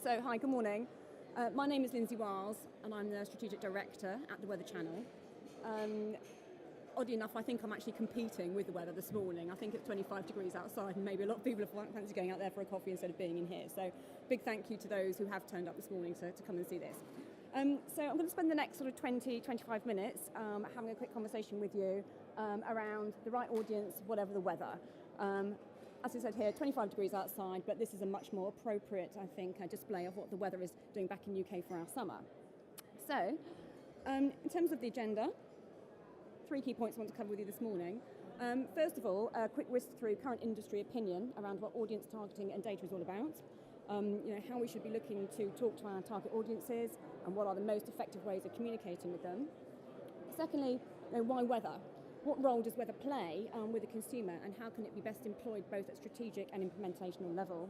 So, hi, good morning. My name is Lindsay Wiles, and I'm the Strategic Director at the Weather Channel. Oddly enough, I think I'm actually competing with the weather this morning. I think it's 25 degrees outside, and maybe a lot of people have fancy going out there for a coffee instead of being in here. So, big thank you to those who have turned up this morning to come and see this. So I'm going to spend the next sort of 20-25 minutes having a quick conversation with you around the right audience, whatever the weather. As I said here, 25 degrees outside, but this is a much more appropriate, I think, display of what the weather is doing back in the UK for our summer. So, in terms of the agenda, 3 key points I want to cover with you this morning. First of all, a quick whisk through current industry opinion around what audience targeting and data is all about. How we should be looking to talk to our target audiences and what are the most effective ways of communicating with them. Secondly, why weather? What role does weather play with the consumer, and how can it be best employed both at strategic and implementational level?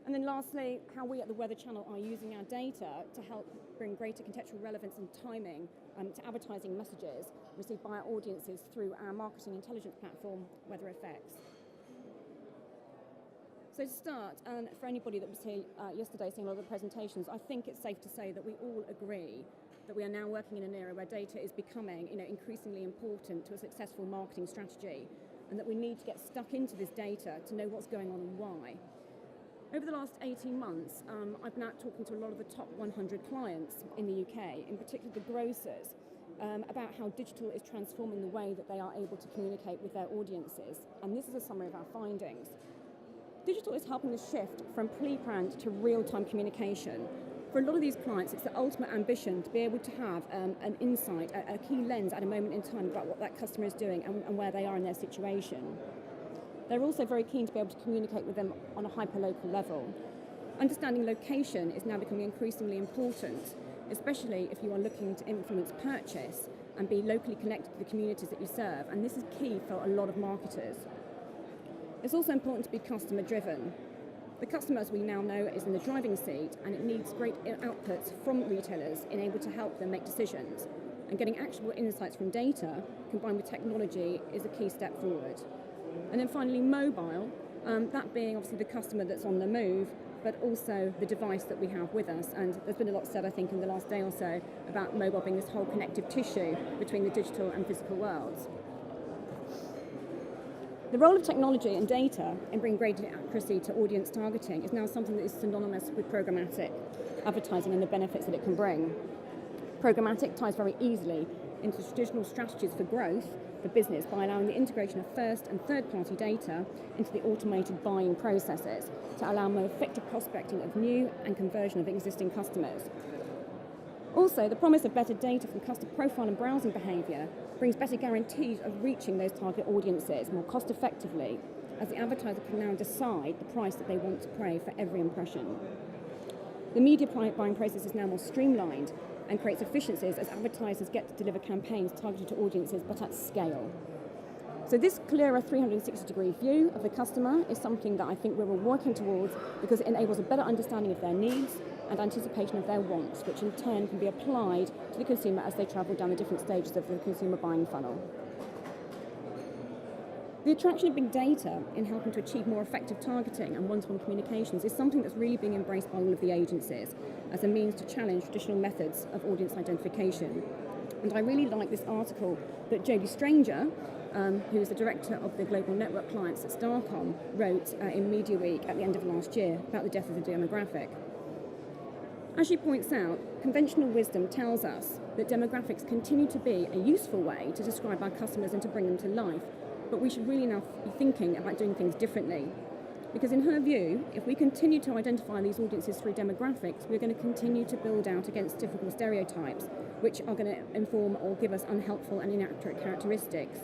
And then lastly, how we at the Weather Channel are using our data to help bring greater contextual relevance and timing to advertising messages received by our audiences through our marketing intelligence platform, Weather Effects. So to start, and for anybody that was here yesterday seeing a lot of the presentations, I think it's safe to say that we all agree that we are now working in an era where data is becoming increasingly important to a successful marketing strategy, and that we need to get stuck into this data to know what's going on and why. Over the last 18 months, I've been out talking to a lot of the top 100 clients in the UK, in particular the grocers, about how digital is transforming the way that they are able to communicate with their audiences. And this is a summary of our findings. Digital is helping us shift from pre-planned to real-time communication. For a lot of these clients, it's the ultimate ambition to be able to have an insight, a key lens at a moment in time about what that customer is doing and where they are in their situation. They're also very keen to be able to communicate with them on a hyper-local level. Understanding location is now becoming increasingly important, especially if you are looking to influence purchase and be locally connected to the communities that you serve, and this is key for a lot of marketers. It's also important to be customer-driven. The customer, as we now know, is in the driving seat, and it needs great outputs from retailers in able to help them make decisions. And getting actionable insights from data combined with technology is a key step forward. And then finally, mobile, that being obviously the customer that's on the move, but also the device that we have with us. And there's been a lot said, I think, in the last day or so about mobile being this whole connective tissue between the digital and physical worlds. The role of technology and data in bringing greater accuracy to audience targeting is now something that is synonymous with programmatic advertising and the benefits that it can bring. Programmatic ties very easily into traditional strategies for growth for business by allowing the integration of first and third-party data into the automated buying processes to allow more effective prospecting of new and conversion of existing customers. Also, the promise of better data from customer profile and browsing behaviour brings better guarantees of reaching those target audiences more cost-effectively, as the advertiser can now decide the price that they want to pay for every impression. The media buying process is now more streamlined and creates efficiencies as advertisers get to deliver campaigns targeted to audiences but at scale. So this clearer 360-degree view of the customer is something that I think we're all working towards because it enables a better understanding of their needs and anticipation of their wants, which in turn can be applied to the consumer as they travel down the different stages of the consumer buying funnel. The attraction of big data in helping to achieve more effective targeting and one-to-one communications is something that's really being embraced by all of the agencies as a means to challenge traditional methods of audience identification. And I really like this article that Jodie Stranger, who is the director of the global network clients at Starcom, wrote in Media Week at the end of last year about the death of the demographic. As she points out, conventional wisdom tells us that demographics continue to be a useful way to describe our customers and to bring them to life, but we should really now be thinking about doing things differently. Because in her view, if we continue to identify these audiences through demographics, we're going to continue to build out against typical stereotypes, which are going to inform or give us unhelpful and inaccurate characteristics.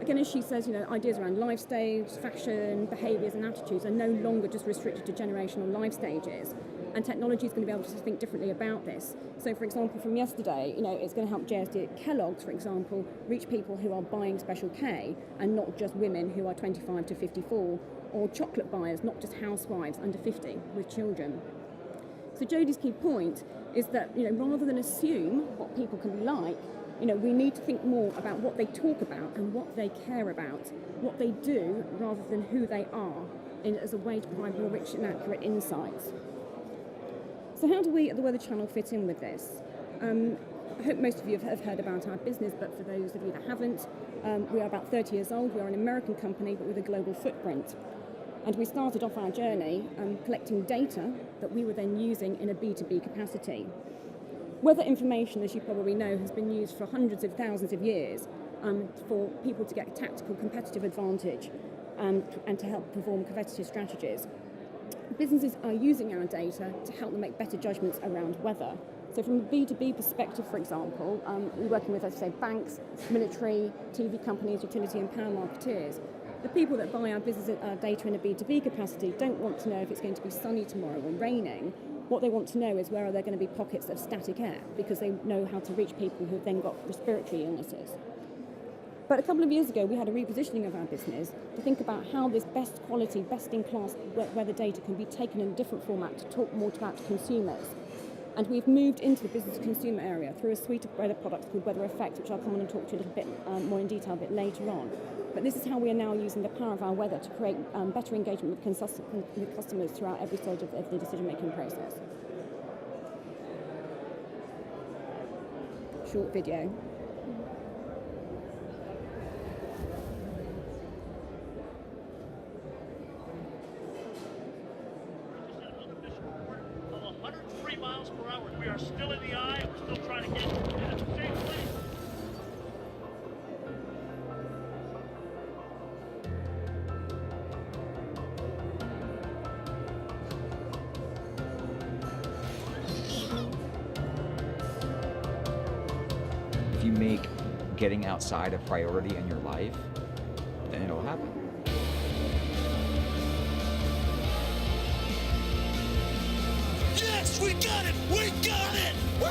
Again, as she says, ideas around life stage, fashion, behaviours and attitudes are no longer just restricted to generational life stages. And technology is going to be able to think differently about this. So, for example, from yesterday, it's going to help JSD at Kellogg's, for example, reach people who are buying Special K and not just women who are 25 to 54, or chocolate buyers, not just housewives under 50 with children. So Jodie's key point is that, rather than assume what people can be like, we need to think more about what they talk about and what they care about, what they do rather than who they are, as a way to provide more rich and accurate insights. So how do we at the Weather Channel fit in with this? I hope most of you have heard about our business, but for those of you that haven't, we are about 30 years old. We are an American company, but with a global footprint. And we started off our journey collecting data that we were then using in a B2B capacity. Weather information, as you probably know, has been used for hundreds of thousands of years for people to get tactical competitive advantage and to help perform competitive strategies. Businesses are using our data to help them make better judgments around weather. So from a B2B perspective, for example, we're working with, as I say, banks, military, TV companies, utility and power marketeers. The people that buy our business data in a B2B capacity don't want to know if it's going to be sunny tomorrow or raining. What they want to know is where are there going to be pockets of static air, because they know how to reach people who've then got respiratory illnesses. But a couple of years ago, we had a repositioning of our business to think about how this best quality, best-in-class weather data can be taken in a different format to talk more about consumers. And we've moved into the business-to-consumer area through a suite of weather products called Weather Effect, which I'll come on and talk to you a little bit more in detail a bit later on. But this is how we are now using the power of our weather to create better engagement with customers throughout every stage of the decision-making process. Short video. Miles per hour. We are still in the eye. We're still trying to get to the same place. If you make getting outside a priority in your life, then it'll happen. Yes, we got it! We got it! Woo!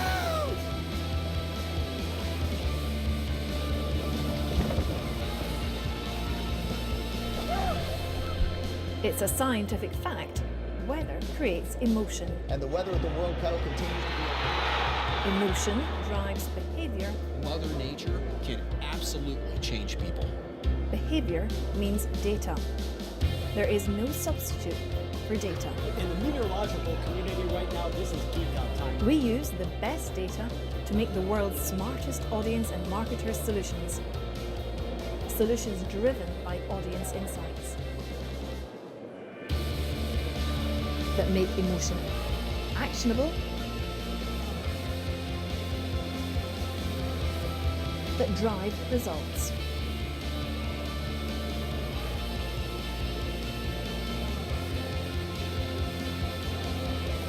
It's a scientific fact. Weather creates emotion. And the weather at the World Cup continues to be... Emotion drives behavior. Mother Nature can absolutely change people. Behavior means data. There is no substitute for data. In the meteorological community right now, this is geek out time. We use the best data to make the world's smartest audience and marketer solutions. Solutions driven by audience insights that make emotion actionable, that drive results.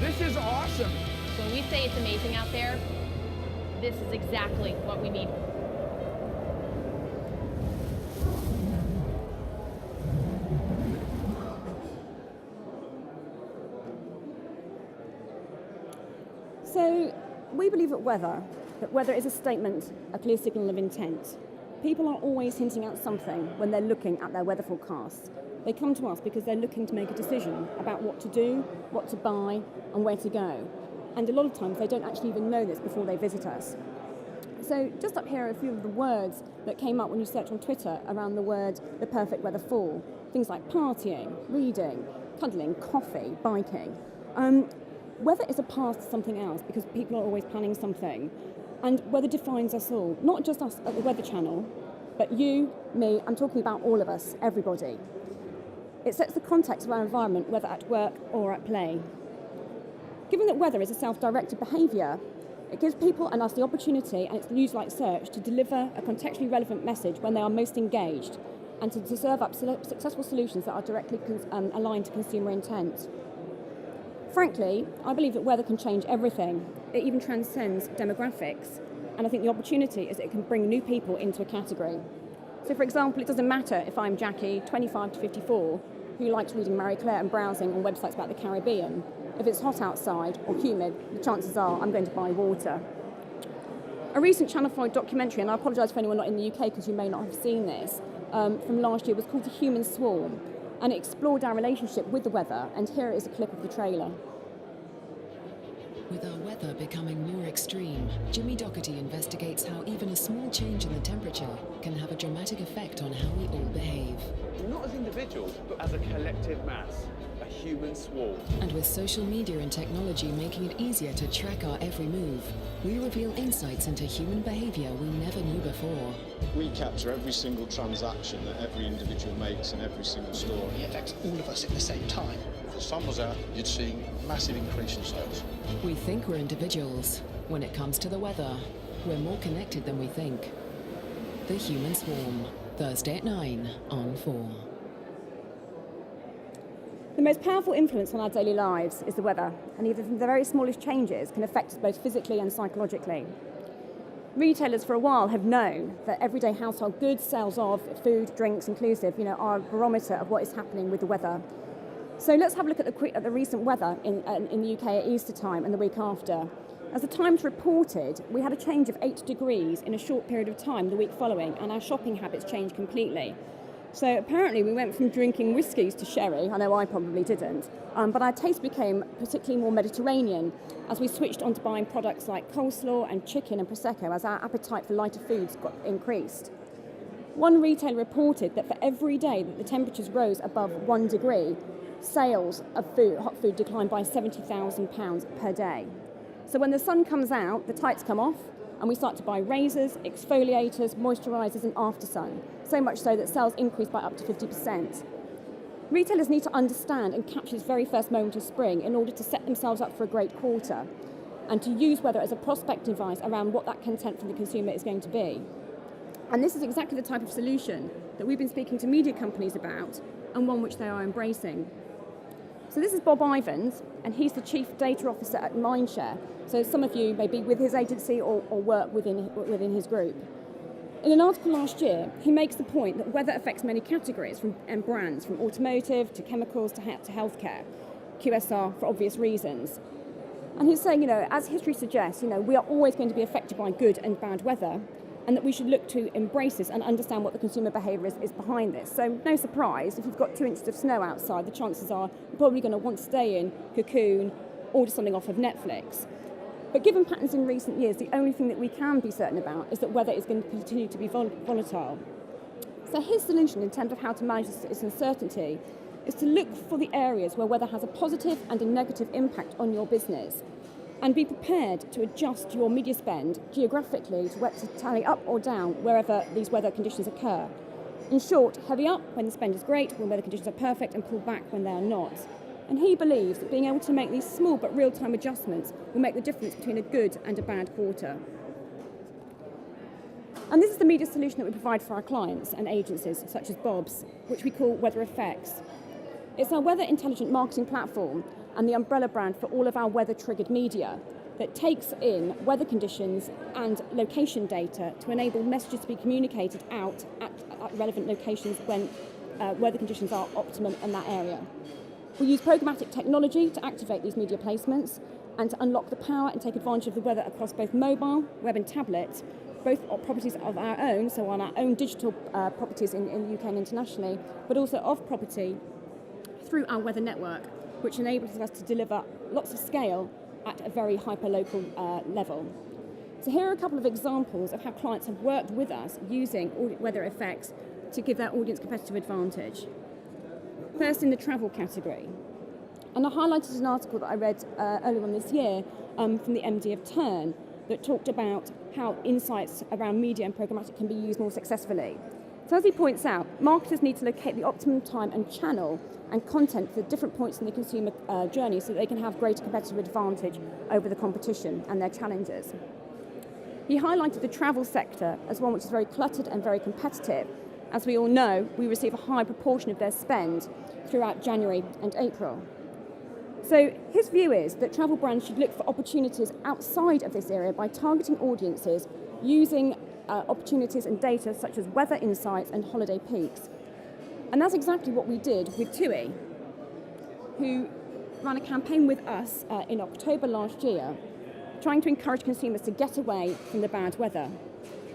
This is awesome. When we say it's amazing out there, this is exactly what we need. So we believe that weather is a statement, a clear signal of intent. People are always hinting at something when they're looking at their weather forecasts. They come to us because they're looking to make a decision about what to do, what to buy, and where to go. And a lot of times they don't actually even know this before they visit us. So just up here are a few of the words that came up when you search on Twitter around the word the perfect weather fall. Things like partying, reading, cuddling, coffee, biking. Weather is a path to something else because people are always planning something. And weather defines us all, not just us at the Weather Channel, but you, me, I'm talking about all of us, everybody. It sets the context of our environment, whether at work or at play. Given that weather is a self-directed behaviour, it gives people and us the opportunity, and it's used like search, to deliver a contextually relevant message when they are most engaged and to serve up successful solutions that are directly aligned to consumer intent. Frankly, I believe that weather can change everything. It even transcends demographics, and I think the opportunity is that it can bring new people into a category. So for example, it doesn't matter if I'm Jackie, 25 to 54, who likes reading Marie Claire and browsing on websites about the Caribbean. If it's hot outside or humid, the chances are I'm going to buy water. A recent Channel 5 documentary, and I apologise for anyone not in the UK because you may not have seen this, from last year was called The Human Swarm, and it explored our relationship with the weather, and here is a clip of the trailer. With our weather becoming more extreme, Jimmy Doherty investigates how even a small change in the temperature can have a dramatic effect on how we all behave. Not as individuals, but as a collective mass. A human swarm. And with social media and technology making it easier to track our every move, we reveal insights into human behaviour we never knew before. We capture every single transaction that every individual makes in every single store. It affects all of us at the same time. If the sun was out, you'd see a massive increase in sales. We think we're individuals. When it comes to the weather, we're more connected than we think. The Human Swarm, Thursday at 9 on 4. The most powerful influence on our daily lives is the weather, and even the very smallest changes can affect us both physically and psychologically. Retailers for a while have known that everyday household goods, sales of food, drinks inclusive, are a barometer of what is happening with the weather. So let's have a look at the recent weather in the UK at Easter time and the week after. As the Times reported, we had a change of 8 degrees in a short period of time the week following, and our shopping habits changed completely. So apparently we went from drinking whiskies to sherry. I know I probably didn't, but our taste became particularly more Mediterranean as we switched on to buying products like coleslaw and chicken and Prosecco as our appetite for lighter foods got increased. One retailer reported that for every day that the temperatures rose above 1 degree, sales of hot food declined by £70,000 per day. So when the sun comes out, the tights come off, and we start to buy razors, exfoliators, moisturisers and aftersun, so much so that sales increased by up to 50%. Retailers need to understand and capture this very first moment of spring in order to set themselves up for a great quarter and to use weather as a prospect device around what that content from the consumer is going to be. And this is exactly the type of solution that we've been speaking to media companies about and one which they are embracing. So this is Bob Ivans, and he's the Chief Data Officer at Mindshare. So some of you may be with his agency or work within his group. In an article last year, he makes the point that weather affects many categories and brands, from automotive to chemicals to healthcare, QSR for obvious reasons. And he's saying, as history suggests, we are always going to be affected by good and bad weather, and that we should look to embrace this and understand what the consumer behaviour is behind this. So no surprise, if you've got 2 inches of snow outside, the chances are you're probably going to want to stay in, cocoon, order something off of Netflix. But given patterns in recent years, the only thing that we can be certain about is that weather is going to continue to be volatile. So his solution in terms of how to manage this uncertainty is to look for the areas where weather has a positive and a negative impact on your business, and be prepared to adjust your media spend geographically to tally up or down wherever these weather conditions occur. In short, heavy up when the spend is great, when weather conditions are perfect, and pull back when they are not. And he believes that being able to make these small but real-time adjustments will make the difference between a good and a bad quarter. And this is the media solution that we provide for our clients and agencies, such as Bob's, which we call Weather Effects. It's our weather intelligent marketing platform and the umbrella brand for all of our weather-triggered media that takes in weather conditions and location data to enable messages to be communicated out at relevant locations when weather conditions are optimum in that area. We use programmatic technology to activate these media placements and to unlock the power and take advantage of the weather across both mobile, web and tablet, both properties of our own, so on our own digital properties in the UK and internationally, but also off property through our weather network, which enables us to deliver lots of scale at a very hyper-local level. So here are a couple of examples of how clients have worked with us using weather effects to give their audience competitive advantage. First, in the travel category. And I highlighted an article that I read earlier on this year from the MD of Turn that talked about how insights around media and programmatic can be used more successfully. So as he points out, marketers need to locate the optimum time and channel and content for different points in the consumer journey so that they can have greater competitive advantage over the competition and their challengers. He highlighted the travel sector as one which is very cluttered and very competitive. As we all know, we receive a high proportion of their spend throughout January and April. So his view is that travel brands should look for opportunities outside of this area by targeting audiences using opportunities and data such as weather insights and holiday peaks. And that's exactly what we did with TUI, who ran a campaign with us in October last year, trying to encourage consumers to get away from the bad weather.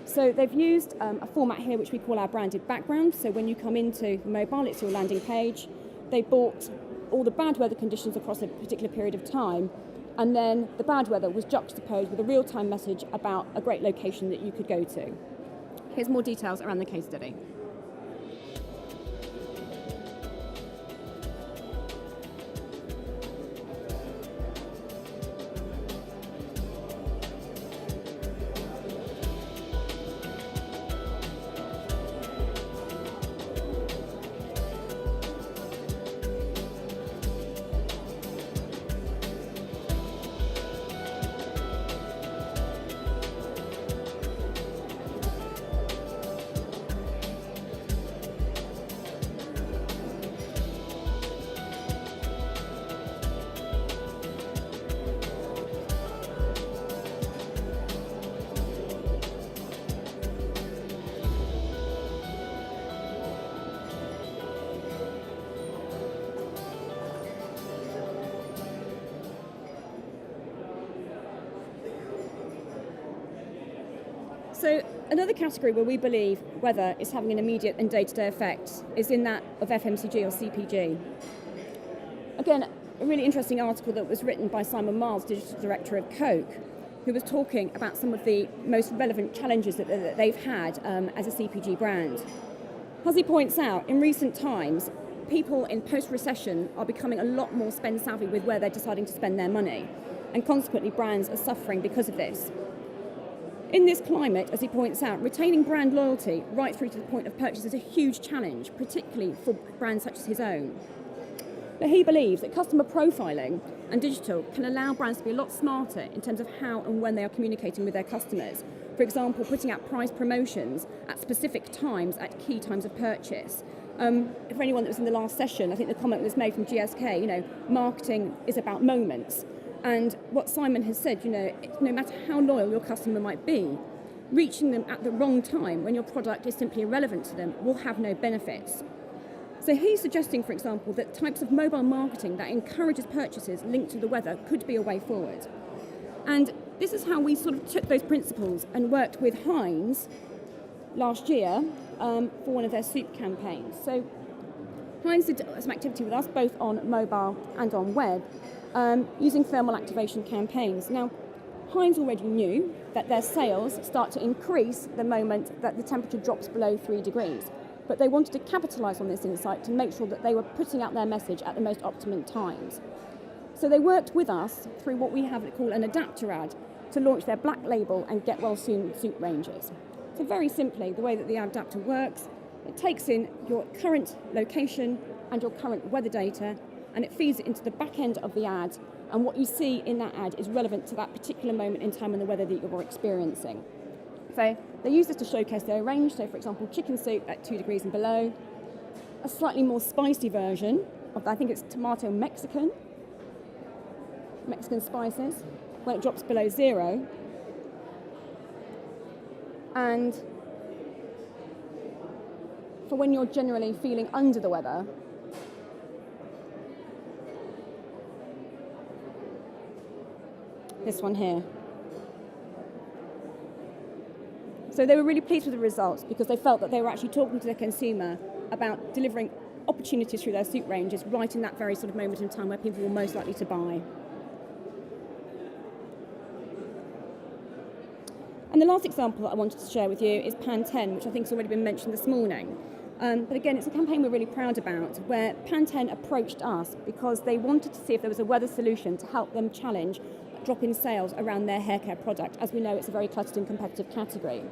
So they've used a format here which we call our branded background. So when you come into the mobile, it's your landing page. They bought all the bad weather conditions across a particular period of time, and then the bad weather was juxtaposed with a real-time message about a great location that you could go to. Here's more details around the case study. So another category where we believe weather is having an immediate and day-to-day effect is in that of FMCG or CPG. Again, a really interesting article that was written by Simon Miles, Digital Director of Coke, who was talking about some of the most relevant challenges that they've had as a CPG brand. As he points out, in recent times, people in post-recession are becoming a lot more spend savvy with where they're deciding to spend their money, and consequently brands are suffering because of this. In this climate, as he points out, retaining brand loyalty right through to the point of purchase is a huge challenge, particularly for brands such as his own. But he believes that customer profiling and digital can allow brands to be a lot smarter in terms of how and when they are communicating with their customers. For example, putting out price promotions at specific times, at key times of purchase. For anyone that was in the last session, I think the comment was made from GSK, marketing is about moments. And what Simon has said, no matter how loyal your customer might be, reaching them at the wrong time when your product is simply irrelevant to them will have no benefits. So he's suggesting, for example, that types of mobile marketing that encourages purchases linked to the weather could be a way forward. And this is how we sort of took those principles and worked with Heinz last year for one of their soup campaigns. So Heinz did some activity with us, both on mobile and on web, using thermal activation campaigns. Now, Heinz already knew that their sales start to increase the moment that the temperature drops below 3 degrees. But they wanted to capitalise on this insight to make sure that they were putting out their message at the most optimum times. So they worked with us through what we have called an adapter ad to launch their black label and get well soon soup ranges. So very simply, the way that the adapter works, it takes in your current location and your current weather data, and it feeds it into the back end of the ad, and what you see in that ad is relevant to that particular moment in time and the weather that you're experiencing. So they use this to showcase their range, so for example, chicken soup at 2 degrees and below, a slightly more spicy version of, I think it's tomato Mexican spices, when it drops below 0, and for when you're generally feeling under the weather, this one here. So they were really pleased with the results because they felt that they were actually talking to the consumer about delivering opportunities through their soup ranges right in that very sort of moment in time where people were most likely to buy. And the last example that I wanted to share with you is Pan 10, which I think has already been mentioned this morning. But again, it's a campaign we're really proud about, where Pan 10 approached us because they wanted to see if there was a weather solution to help them challenge a drop in sales around their hair care product. As we know, it's a very cluttered and competitive category.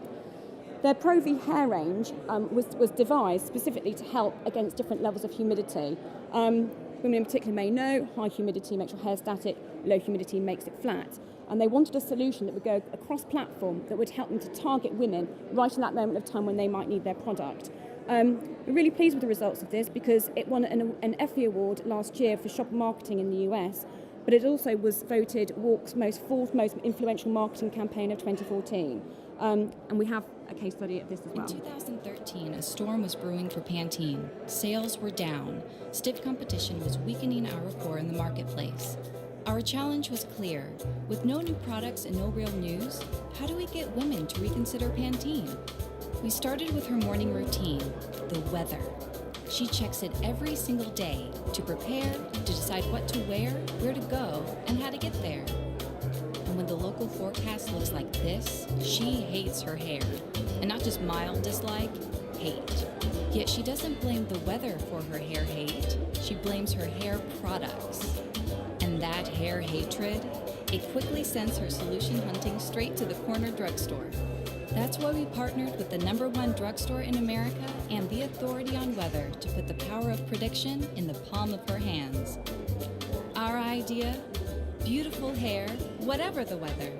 Their Pro V hair range was devised specifically to help against different levels of humidity. Women in particular may know high humidity makes your hair static, low humidity makes it flat. And they wanted a solution that would go across platform that would help them to target women right in that moment of time when they might need their product. We're really pleased with the results of this because it won an Effie Award last year for shopper marketing in the US, but it also was voted WARC's fourth most influential marketing campaign of 2014. And we have a case study of this as well. In 2013, a storm was brewing for Pantene. Sales were down. Stiff competition was weakening our rapport in the marketplace. Our challenge was clear. With no new products and no real news, how do we get women to reconsider Pantene? We started with her morning routine, the weather. She checks it every single day to prepare, to decide what to wear, where to go, and how to get there. And when the local forecast looks like this, she hates her hair. And not just mild dislike, hate. Yet she doesn't blame the weather for her hair hate. She blames her hair products. And that hair hatred, it quickly sends her solution hunting straight to the corner drugstore. That's why we partnered with the #1 drugstore in America and the authority on weather to put the power of prediction in the palm of her hands. Our idea? Beautiful hair, whatever the weather.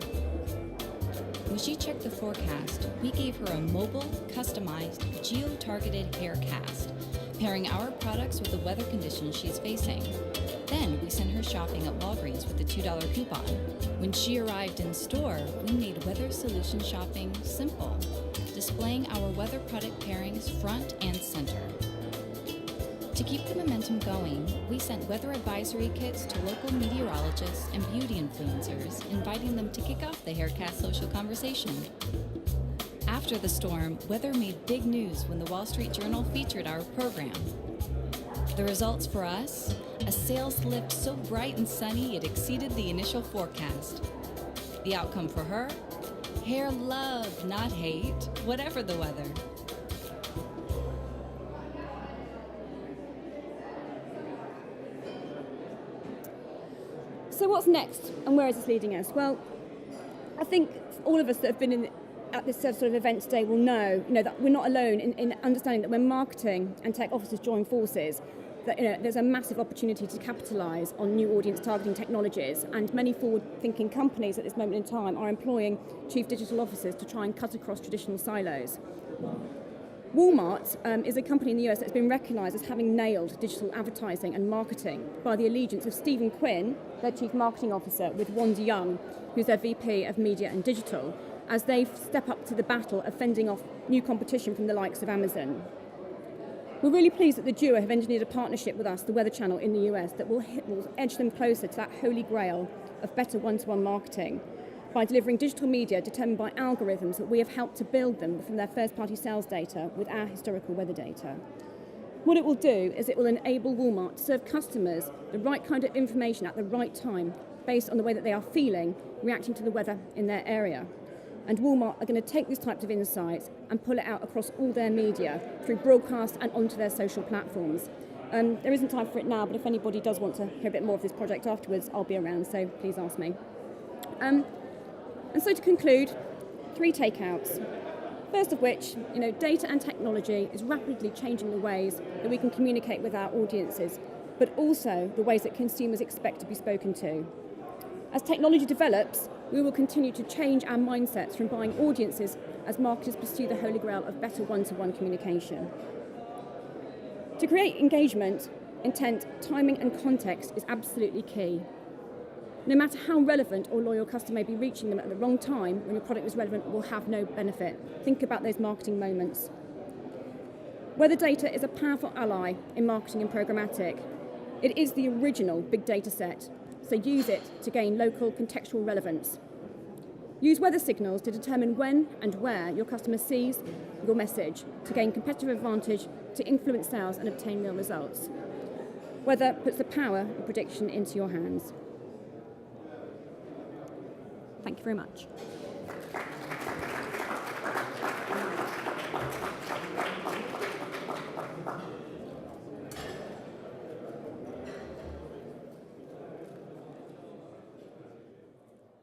When she checked the forecast, we gave her a mobile, customized, geo-targeted hair cast, pairing our products with the weather conditions she's facing. Then we sent her shopping at Walgreens with a $2 coupon. When she arrived in store, we made weather solution shopping simple, displaying our weather product pairings front and center. To keep the momentum going, we sent weather advisory kits to local meteorologists and beauty influencers, inviting them to kick off the Haircast social conversation. after the storm, weather made big news when the Wall Street Journal featured our program. The results for us? A sales lift so bright and sunny it exceeded the initial forecast. The outcome for her? Hair love, not hate, whatever the weather. So what's next, and where is this leading us? Well, I think all of us that have been at this sort of event today will know, that we're not alone in understanding that when marketing and tech officers join forces, that there's a massive opportunity to capitalise on new audience targeting technologies, and many forward-thinking companies at this moment in time are employing chief digital officers to try and cut across traditional silos. Walmart is a company in the US that's been recognised as having nailed digital advertising and marketing by the allegiance of Stephen Quinn, their chief marketing officer, with Wanda Young, who's their VP of Media and Digital, as they step up to the battle of fending off new competition from the likes of Amazon. We're really pleased that the duo have engineered a partnership with us, the Weather Channel in the US, that will edge them closer to that holy grail of better one-to-one marketing by delivering digital media determined by algorithms that we have helped to build them from their first-party sales data with our historical weather data. What it will do is it will enable Walmart to serve customers the right kind of information at the right time based on the way that they are feeling, reacting to the weather in their area. And Walmart are going to take these types of insights and pull it out across all their media through broadcast and onto their social platforms. There isn't time for it now, but if anybody does want to hear a bit more of this project afterwards, I'll be around, so please ask me. And so to conclude, 3 takeouts. First of which, data and technology is rapidly changing the ways that we can communicate with our audiences, but also the ways that consumers expect to be spoken to. As technology develops, we will continue to change our mindsets from buying audiences as marketers pursue the holy grail of better one-to-one communication. To create engagement, intent, timing and context is absolutely key. No matter how relevant or loyal customer may be, reaching them at the wrong time when your product is relevant will have no benefit. Think about those marketing moments. Weather data is a powerful ally in marketing and programmatic. It is the original big data set, so use it to gain local contextual relevance. Use weather signals to determine when and where your customer sees your message to gain competitive advantage, to influence sales and obtain real results. Weather puts the power of prediction into your hands. Thank you very much.